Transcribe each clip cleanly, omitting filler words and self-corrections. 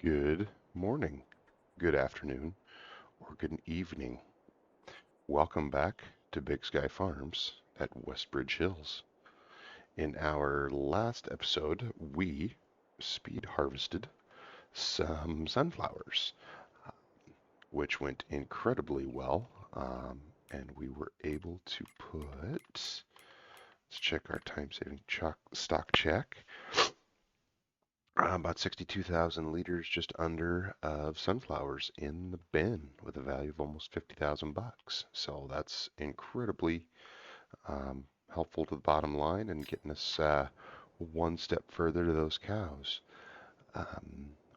Good morning, good afternoon, or good evening. Welcome back to Big Sky Farms at Westbridge Hills. In our last episode, we speed harvested some sunflowers, which went incredibly well, and we were able to let's check our time-saving stock check. About 62,000 liters, just under, of sunflowers in the bin with a value of almost 50,000 bucks. So that's incredibly helpful to the bottom line and getting us one step further to those cows.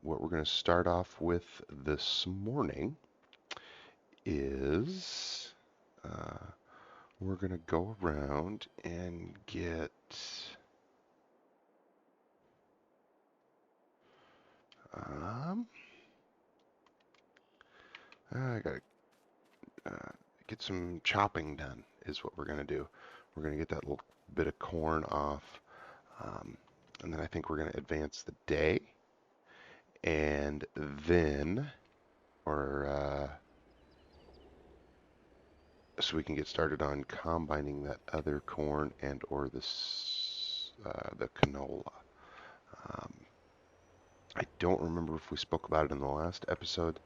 What we're going to start off with this morning is we're going to go around and get I got get some chopping done is what we're going to do. We're going to get that little bit of corn off, and then I think we're going to advance the day, and then, so we can get started on combining that other corn and or the canola. Um, I don't remember if we spoke about it in the last episode,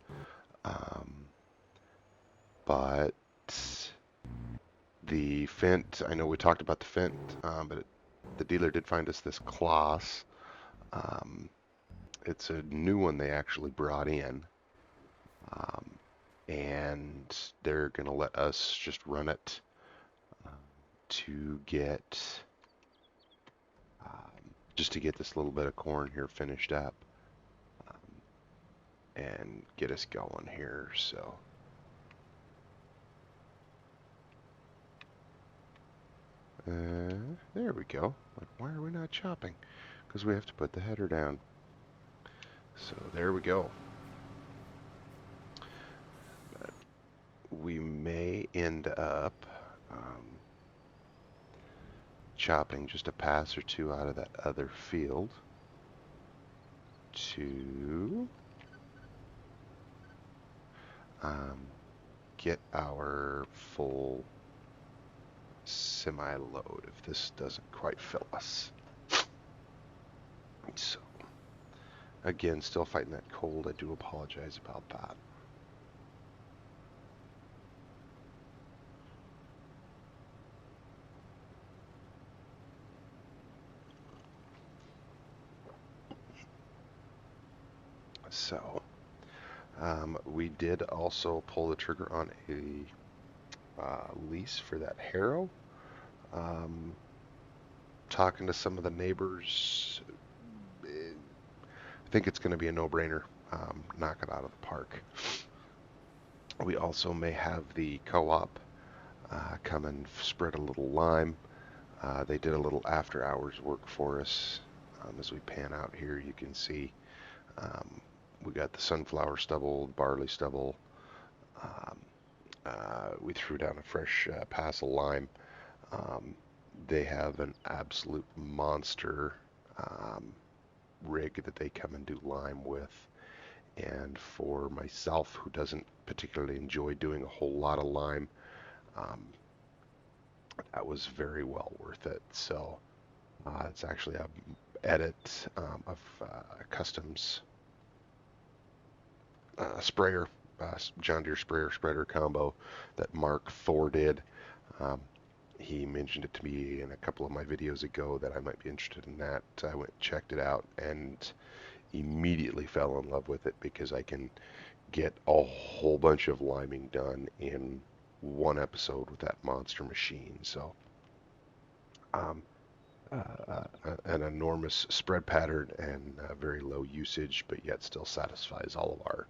but the Fent, I know we talked about the Fent, but the dealer did find us this Kloss. It's a new one they actually brought in, and they're going to let us just run it to get just to get this little bit of corn here finished up and get us going here. So there we go. Like, why are we not chopping? Because we have to put the header down. So there we go. But we may end up chopping just a pass or two out of that other field to get our full semi-load if this doesn't quite fill us. So, again, still fighting that cold. I do apologize about that. So, we did also pull the trigger on a lease for that harrow. Talking to some of the neighbors, I think it's going to be a no-brainer. Knock it out of the park. We also may have the co-op come and spread a little lime. They did a little after-hours work for us. As we pan out here, you can see we got the sunflower stubble, barley stubble. We threw down a fresh pass of lime. They have an absolute monster rig that they come and do lime with. And for myself, who doesn't particularly enjoy doing a whole lot of lime, that was very well worth it. So it's actually an edit of a customs sprayer, John Deere sprayer spreader combo that Mark Thor did. He mentioned it to me in a couple of my videos ago that I might be interested in that. I went and checked it out and immediately fell in love with it because I can get a whole bunch of liming done in one episode with that monster machine. So an enormous spread pattern and very low usage, but yet still satisfies all of our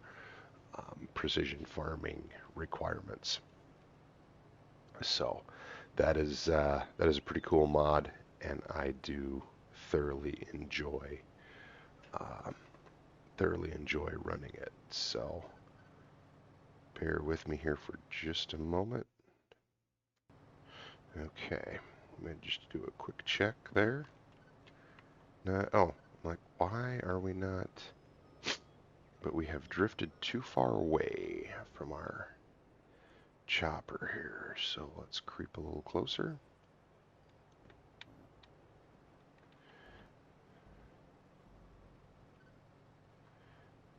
precision farming requirements. So that is a pretty cool mod, and I do thoroughly enjoy running it. So bear with me here for just a moment. Okay, let me just do a quick check there. Oh, like, why are we not? but we have drifted too far away from our chopper here. So let's creep a little closer.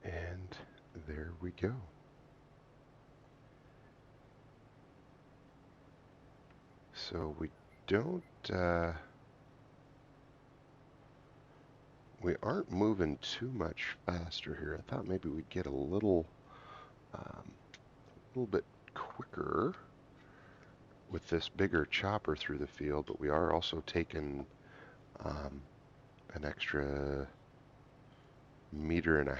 And there we go. So we don't, we aren't moving too much faster here. I thought maybe we'd get a little bit quicker with this bigger chopper through the field, but we are also taking an extra 1.5 meters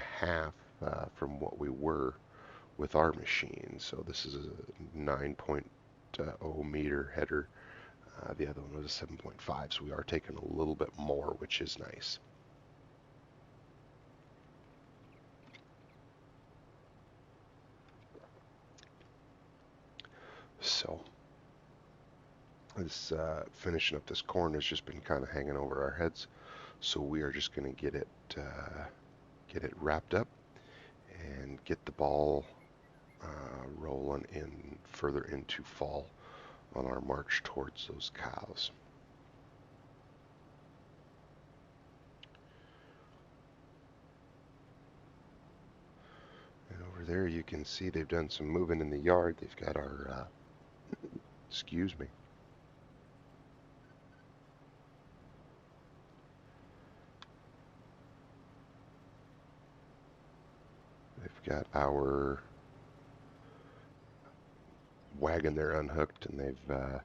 from what we were with our machine. So this is a 9.0 meter header. The other one was a 7.5, so we are taking a little bit more, which is nice. So this finishing up this corn has just been kind of hanging over our heads, so we are just going to get it wrapped up and get the ball rolling in further into fall on our march towards those cows. And over there you can see they've done some moving in the yard. They've got our excuse me. They've got our wagon there unhooked, and they've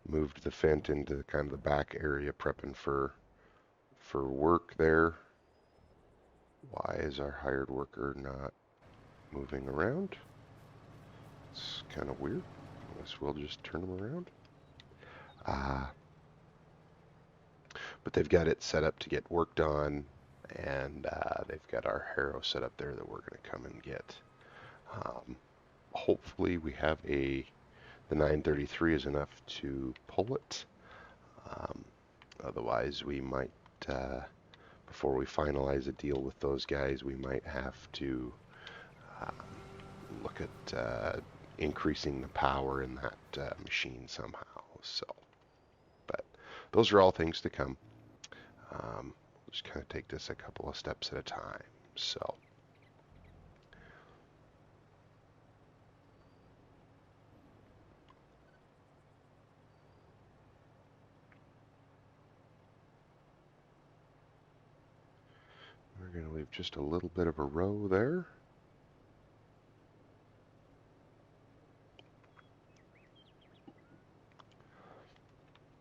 moved the fence into kind of the back area, prepping for work there. Why is our hired worker not moving around? It's kind of weird. I guess we'll just turn them around. But they've got it set up to get worked on, and they've got our harrow set up there that we're going to come and get. Hopefully we have the 933 is enough to pull it. Otherwise we might, before we finalize a deal with those guys, we might have to look at increasing the power in that machine somehow. So, but those are all things to come. We'll just kind of take this a couple of steps at a time. So. We're going to leave just a little bit of a row there.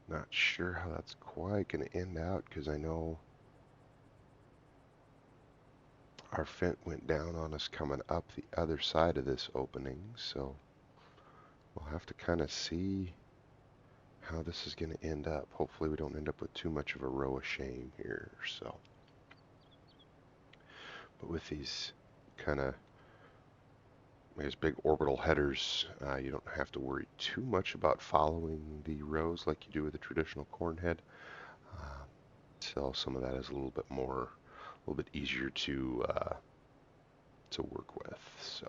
Not sure how that's quite going to end out, because I know our fence went down on us coming up the other side of this opening, so we'll have to kind of see how this is going to end up. Hopefully we don't end up with too much of a row of shame here. So, but with these kind of, I guess, big orbital headers, you don't have to worry too much about following the rows like you do with a traditional corn head. So some of that is a little bit easier to work with. So.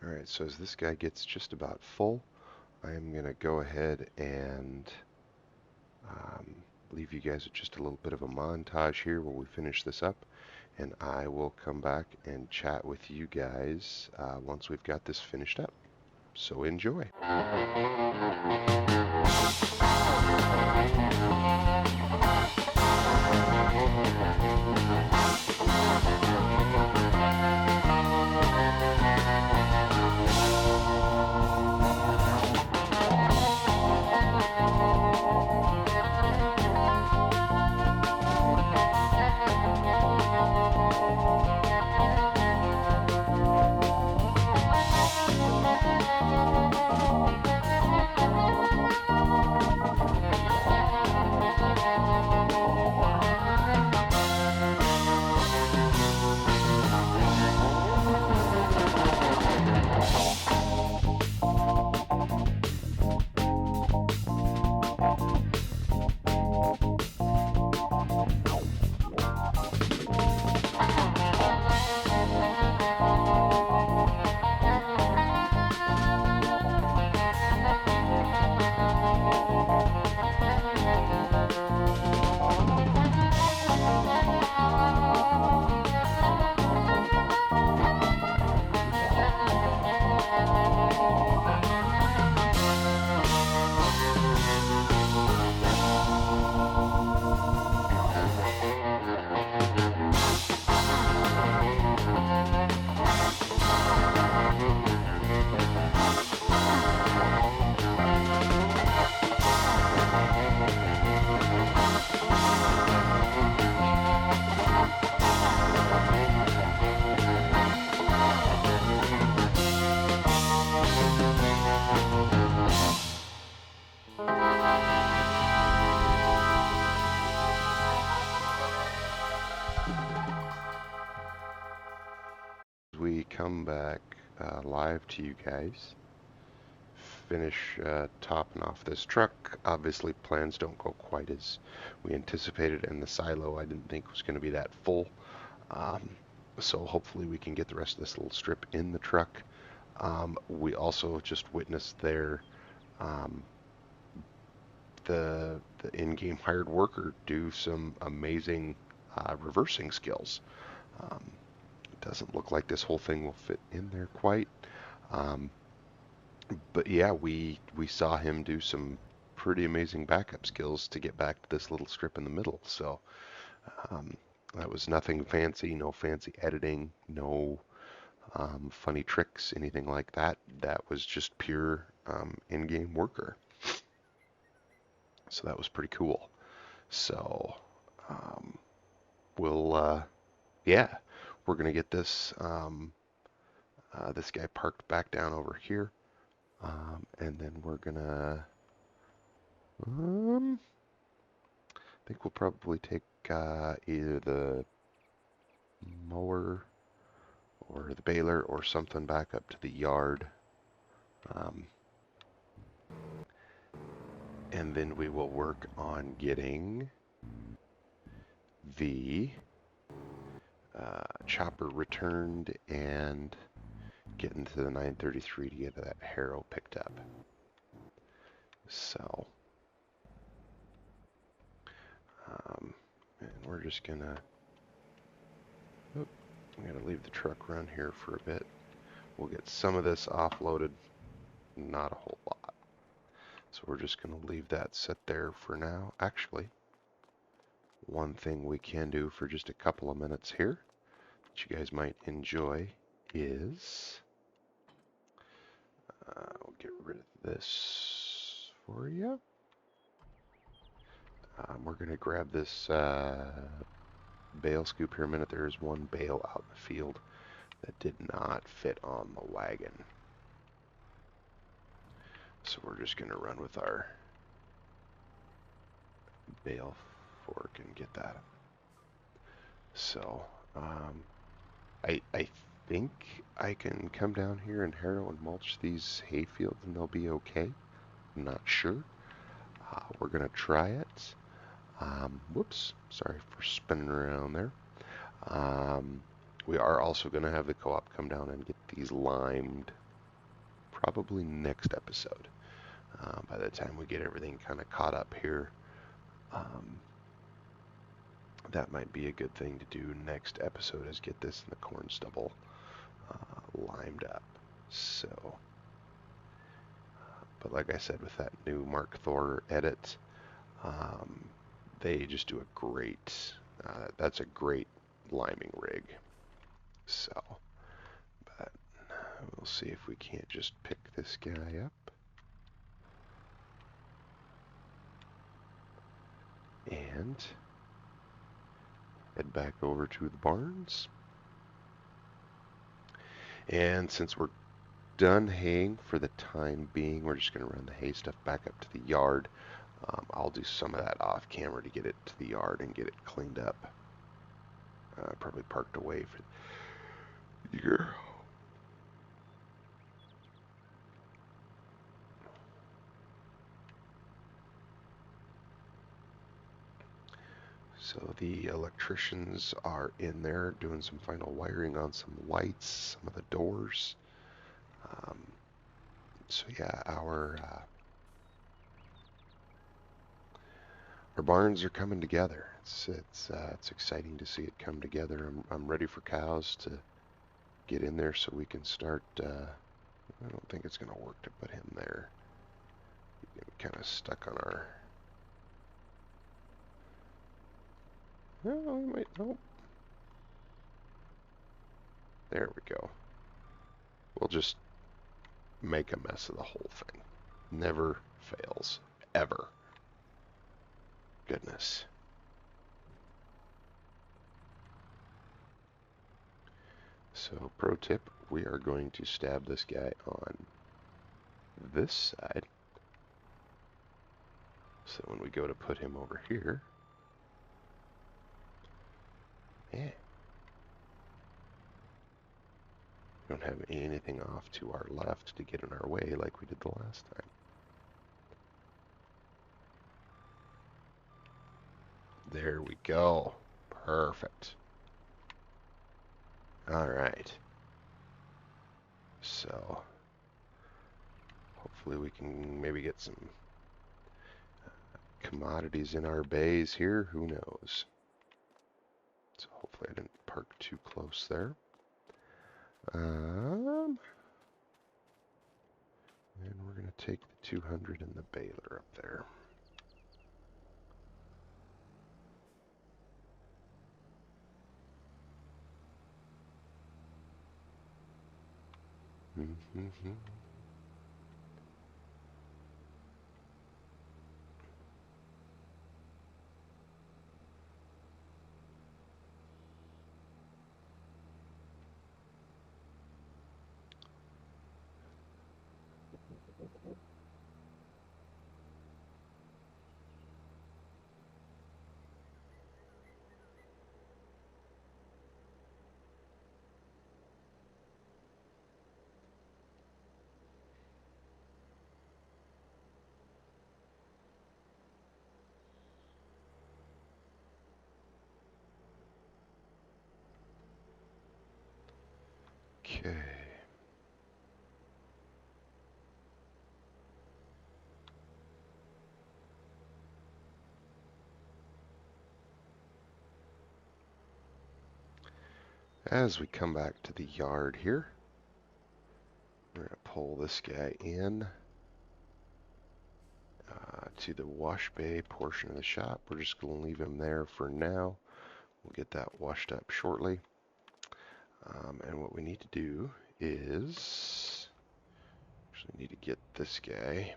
All right, so as this guy gets just about full, I'm going to go ahead and leave you guys with just a little bit of a montage here while we finish this up, and I will come back and chat with you guys once we've got this finished up. So enjoy. We come back live to you guys. Finish topping off this truck. Obviously, plans don't go quite as we anticipated, and the silo I didn't think was going to be that full. Um, so hopefully we can get the rest of this little strip in the truck. We also just witnessed um, the in-game hired worker do some amazing reversing skills. Um, it doesn't look like this whole thing will fit in there quite. Um, but yeah, we saw him do some pretty amazing backup skills to get back to this little strip in the middle. So um, that was nothing fancy, no fancy editing, no funny tricks, anything like that. That was just pure in-game worker. So that was pretty cool. So um, yeah, we're gonna get this guy parked back down over here, and then we're gonna I think we'll probably take either the mower or the baler or something back up to the yard. Um, and then we will work on getting the chopper returned and getting to the 933 to get that harrow picked up. So, and we're just gonna, I'm gonna leave the truck run here for a bit. We'll get some of this offloaded, not a whole lot. So we're just gonna leave that set there for now. Actually, one thing we can do for just a couple of minutes here that you guys might enjoy is we'll get rid of this for you. We're going to grab this bale scoop here a minute. There is one bale out in the field that did not fit on the wagon. So we're just going to run with our bale fork and get that. So I think I can come down here and harrow and mulch these hay fields and they'll be okay. I'm not sure. We're going to try it. Whoops, sorry for spinning around there. We are also going to have the co-op come down and get these limed probably next episode. By the time we get everything kind of caught up here, that might be a good thing to do next episode is get this in the corn stubble limed up. So, but like I said, with that new Mark Thor edit, they just do a great, that's a great liming rig. So, but we'll see if we can't just pick this guy up. And head back over to the barns. And since we're done haying for the time being, we're just going to run the hay stuff back up to the yard. I'll do some of that off camera to get it to the yard and get it cleaned up. Probably parked away for the year. So the electricians are in there doing some final wiring on some lights, some of the doors. So yeah, our barns are coming together. It's exciting to see it come together. I'm ready for cows to get in there so we can start. I don't think it's going to work to put him there. Kind of stuck on our. Oh, we might. Oh, there we go. We'll just make a mess of the whole thing. Never fails, ever. Goodness. So, pro tip, we are going to stab this guy on this side. So when we go to put him over here, yeah, we don't have anything off to our left to get in our way like we did the last time. There we go. Perfect. All right. So hopefully we can maybe get some commodities in our bays here. Who knows? So hopefully I didn't park too close there. And we're going to take the 200 and the baler up there. Mm-hmm. Okay. As we come back to the yard here, we're going to pull this guy in to the wash bay portion of the shop. We're just going to leave him there for now. We'll get that washed up shortly. And what we need to do is actually need to get this guy.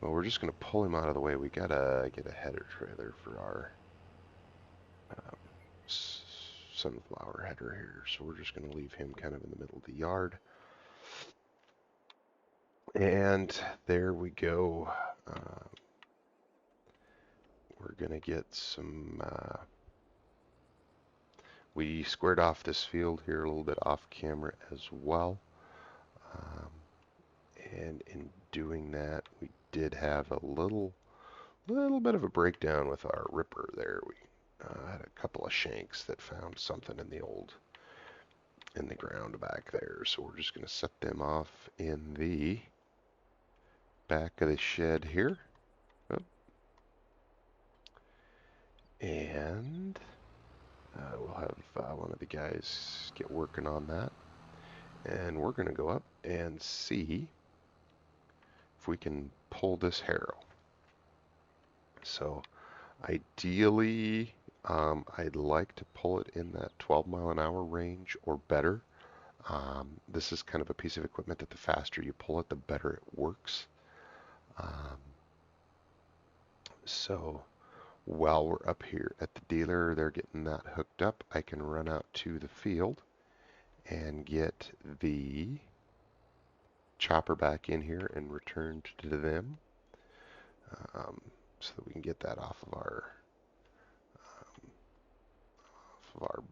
Well, we're just going to pull him out of the way. We got to get a header trailer for our sunflower header here. So we're just going to leave him kind of in the middle of the yard. And there we go. We're going to get some... we squared off this field here a little bit off camera as well. And in doing that, we did have a little bit of a breakdown with our ripper there. We had a couple of shanks that found something in the ground back there. So we're just going to set them off in the back of the shed here. Oh. And we'll have one of the guys get working on that. And we're going to go up and see if we can pull this harrow. So ideally, I'd like to pull it in that 12-mile-an-hour range or better. This is kind of a piece of equipment that the faster you pull it, the better it works. So while we're up here at the dealer, they're getting that hooked up, I can run out to the field and get the chopper back in here and returned to them, so that we can get that off of our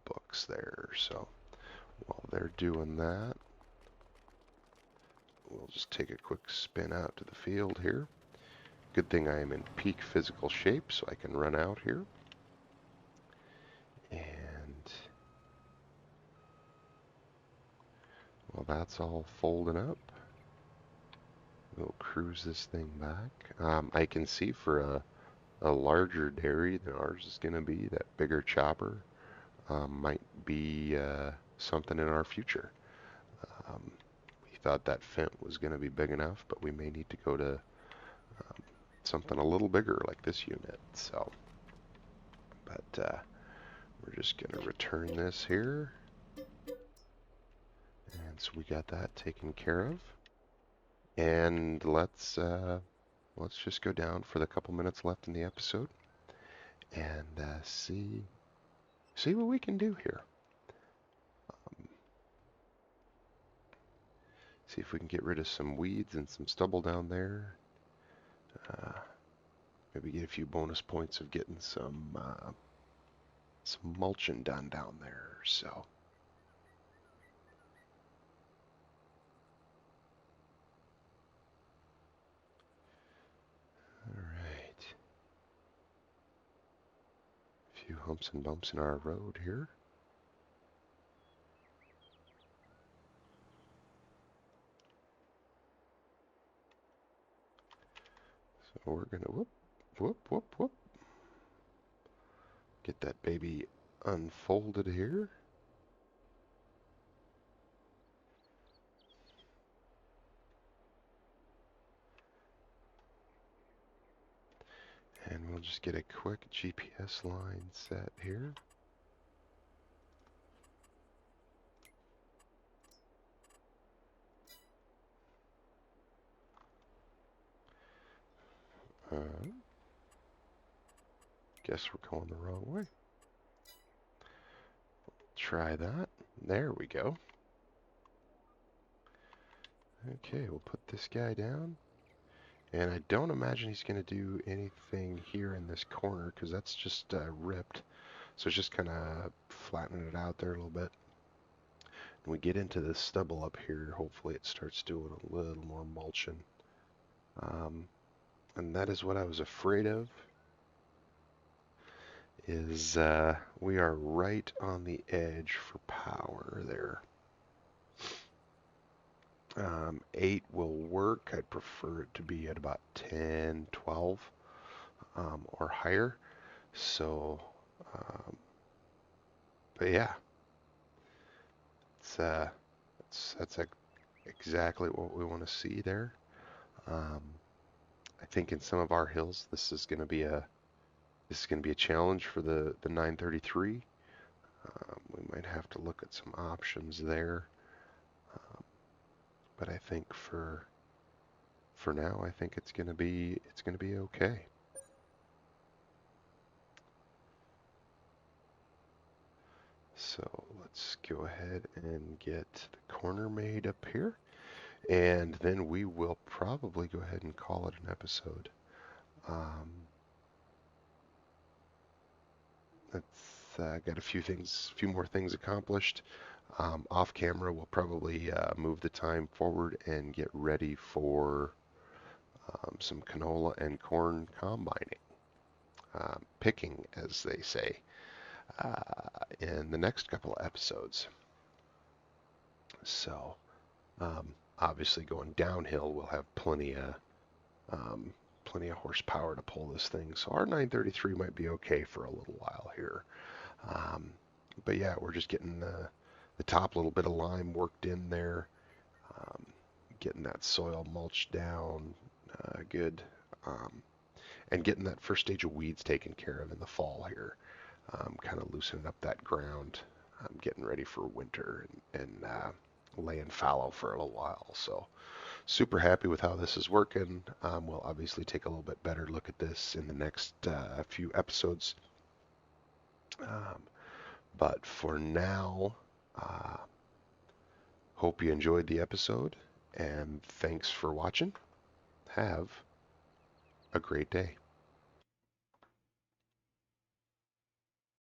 books there. So while they're doing that, we'll just take a quick spin out to the field here. Good thing I am in peak physical shape, so I can run out here. And while that's all folding up, we'll cruise this thing back. I can see for a larger dairy than ours is going to be, that bigger chopper might be something in our future. Um, we thought that Fent was going to be big enough, but we may need to go to something a little bigger like this unit. So, but we're just going to return this here. And so we got that taken care of. And let's just go down for the couple minutes left in the episode and see what we can do here. See if we can get rid of some weeds and some stubble down there. Maybe get a few bonus points of getting some mulching done down there. So. All right. A few humps and bumps in our road here. So we're gonna whoop. Get that baby unfolded here. And we'll just get a quick GPS line set here. Guess we're going the wrong way. Try that. There we go. Okay, we'll put this guy down. And I don't imagine he's going to do anything here in this corner because that's just ripped. So it's just kind of flattening it out there a little bit. And we get into this stubble up here. Hopefully it starts doing a little more mulching. And that is what I was afraid of. Is we are right on the edge for power there. 8 will work. I'd prefer it to be at about 10, 12 or higher. So, but yeah, that's exactly what we want to see there. I think in some of our hills, this is going to be a challenge for the 933. We might have to look at some options there. But I think for now, I think it's going to be okay. So let's go ahead and get the corner made up here. And then we will probably go ahead and call it an episode. Got a few more things accomplished. Off camera, we'll probably move the time forward and get ready for some canola and corn combining, picking, as they say, in the next couple of episodes. So, obviously, going downhill, we'll have plenty of horsepower to pull this thing. So our 933 might be okay for a little while here. But yeah, we're just getting the top little bit of lime worked in there, getting that soil mulched down good, and getting that first stage of weeds taken care of in the fall here, kind of loosening up that ground, getting ready for winter and laying fallow for a little while. So super happy with how this is working. We'll obviously take a little bit better look at this in the next few episodes. But for now, hope you enjoyed the episode, and thanks for watching. Have a great day.